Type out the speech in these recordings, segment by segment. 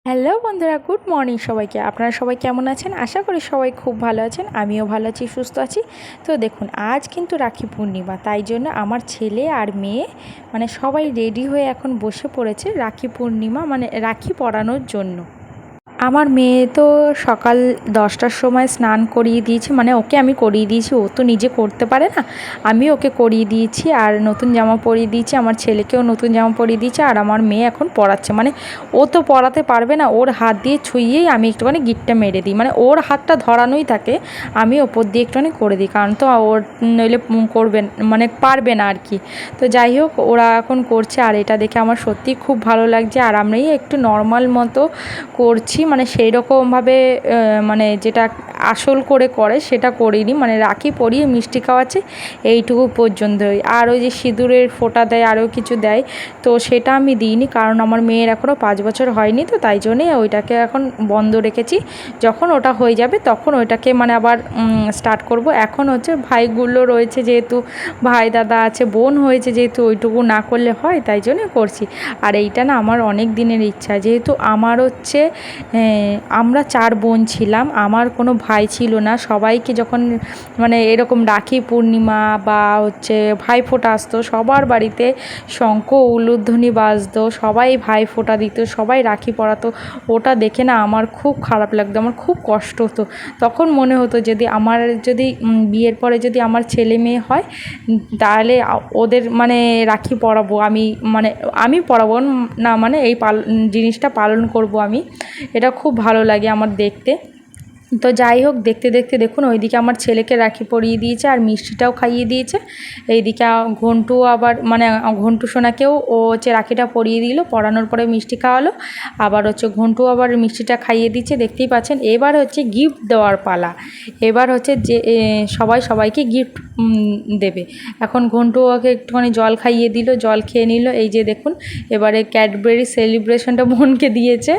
Hello বন্ধুরা, good morning সবাইকে। আপনারা সবাই কেমন আছেন? আশা করি সবাই খুব ভালো আছেন। আমিও ভালো আছি, সুস্থ আছি। তো দেখুন, আজ কিন্তু রাখি পূর্ণিমা, তাই জন্য আমার ছেলে আর মেয়ে মানে সবাই রেডি হয়ে এখন বসে পড়েছে রাখি পূর্ণিমা মানে রাখি পরানোর জন্য। আমার মেয়ে তো সকাল 10টার সময় স্নান করিয়ে দিয়েছি, মানে ওকে আমি করিয়ে দিয়েছি, ও তো নিজে করতে পারে না, আমি ওকে করিয়ে দিয়েছি। আর নতুন জামা পরিয়ে দিয়েছি, আমার ছেলেকেও নতুন জামা পরিয়ে দিয়েছি। আর আমার মেয়ে এখন পরাচ্ছে, মানে ও তো পরাতে পারবে না, ওর হাত দিয়ে ছুঁয়েই আমি একটুখানি গিঁটটা মেরে দিই, মানে ওর হাতটা ধরানোই থাকে, আমি ওপর দিয়ে একটুখানি করে দিই, কারণ তো ওর নইলে করবেন মানে পারবে না আর কি। তো যাই হোক, ওরা এখন করছে আর এটা দেখে আমার সত্যিই খুব ভালো লাগছে। আর আমরাই একটু নর্মাল মতো করছি, মানে সেই রকমভাবে মানে যেটা আসল করে সেটা করিনি, মানে রাখি পরিয়ে মিষ্টি খাওয়াচ্ছে এইটুকু পর্যন্তই। আর ওই যে সিঁদুরের ফোঁটা দেয়, আরও কিছু দেয়, তো সেটা আমি দিইনি, কারণ আমার মেয়ের এখনও 5 বছর হয়নি, তো তাই জন্যই ওইটাকে এখন বন্ধ রেখেছি। যখন ওটা হয়ে যাবে তখন ওইটাকে মানে আবার স্টার্ট করব। এখন হচ্ছে ভাইগুলো রয়েছে, যেহেতু ভাই দাদা আছে, বোন হয়েছে যেহেতু, ওইটুকু না করলে হয়, তাই জন্যই করছি। আর এইটা না আমার অনেক দিনের ইচ্ছা, যেহেতু আমার হচ্ছে আমরা 4 বোন ছিলাম, আমার কোনো ভাই ছিল না। সবাইকে যখন মানে এরকম রাখি পূর্ণিমা বা হচ্ছে ভাইফোঁটা আসতো, সবার বাড়িতে শঙ্খ উলুধ্বনি বাজতো, সবাই ভাইফোঁটা দিত, সবাই রাখি পরাতো। ওটা দেখে না আমার খুব খারাপ লাগতো, আমার খুব কষ্ট হতো। তখন মনে হতো যদি বিয়ের পরে যদি আমার ছেলে মেয়ে হয়, তাহলে ওদের মানে রাখি পরাবো আমি, মানে আমি পরাবো না, মানে এই জিনিসটা পালন করব আমি। এটা খুব ভালো লাগে আমার দেখতে। তো যাই হোক, দেখতে দেখতে দেখুন, ওইদিকে আমার ছেলেকে রাখি পরিয়ে দিয়েছে আর মিষ্টিটাও খাইয়ে দিয়েছে। এইদিকে ঘন্টু আবার মানে ঘন্টু সোনাকেও ও হচ্ছে রাখিটা পরিয়ে দিল, পরানোর পরে মিষ্টি খাওয়ালো, আবার হচ্ছে ঘন্টু আবার মিষ্টিটা খাইয়ে দিচ্ছে, দেখতেই পাচ্ছেন। এবার হচ্ছে গিফট দেওয়ার পালা। এবার হচ্ছে যে সবাই সবাইকে গিফট দেবে। এখন ঘন্টু ওকে একটুখানি জল খাইয়ে দিল, জল খেয়ে নিল, এই যে দেখুন। এবারে ক্যাডবেরি সেলিব্রেশনটা বোনকে দিয়েছে,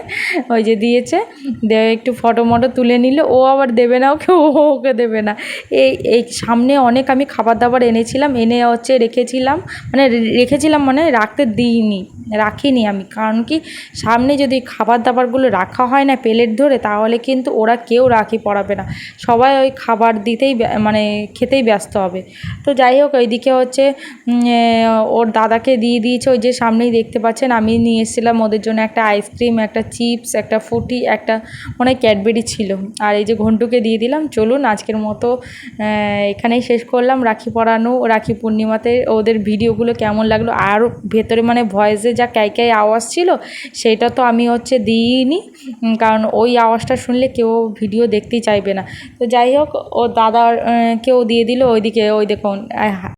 ওই যে দিয়েছে, একটু ফটো মটো তুলে নিল। ও আবার দেবে না ওকে, ওকে দেবে না। এই সামনে অনেক আমি খাবার দাবার এনেছিলাম, এনে হচ্ছে রেখেছিলাম, মানে রাখতে দিইনি, রাখিনি আমি, কারণ কি সামনে যদি খাবার দাবারগুলো রাখা হয় না প্লেট ধরে, তাহলে কিন্তু ওরা কেউ রাখি পরাবে না, সবাই ওই খাবার দিতেই মানে খেতেই ব্যস্ত হবে। তো যাই হোক, ওইদিকে হচ্ছে ওর দাদাকে দিয়ে দিয়েছে, ওই যে সামনেই দেখতে পাচ্ছেন। আমি নিয়ে এসেছিলাম ওদের জন্য একটা আইসক্রিম, একটা চিপস, একটা ফুটি, একটা মনে ক্যাডবেরি ছিল। আর এই যে ঘন্টুকে দিয়ে দিলাম। চলুন আজকের মতো এখানেই শেষ করলাম রাখি পরানো, রাখি পূর্ণিমাতে ওদের ভিডিওগুলো কেমন লাগলো। আর ভেতরে মানে ভয়েসে যা ক্যাই আওয়াজ ছিল, সেটা তো আমি হচ্ছে দিইনি, কারণ ওই আওয়াজটা শুনলে কেউ ভিডিও দেখতেই চাইবে না। তো যাই হোক, ও দাদার কেউ দিয়ে দিল। ওইদিকে ওই দেখুন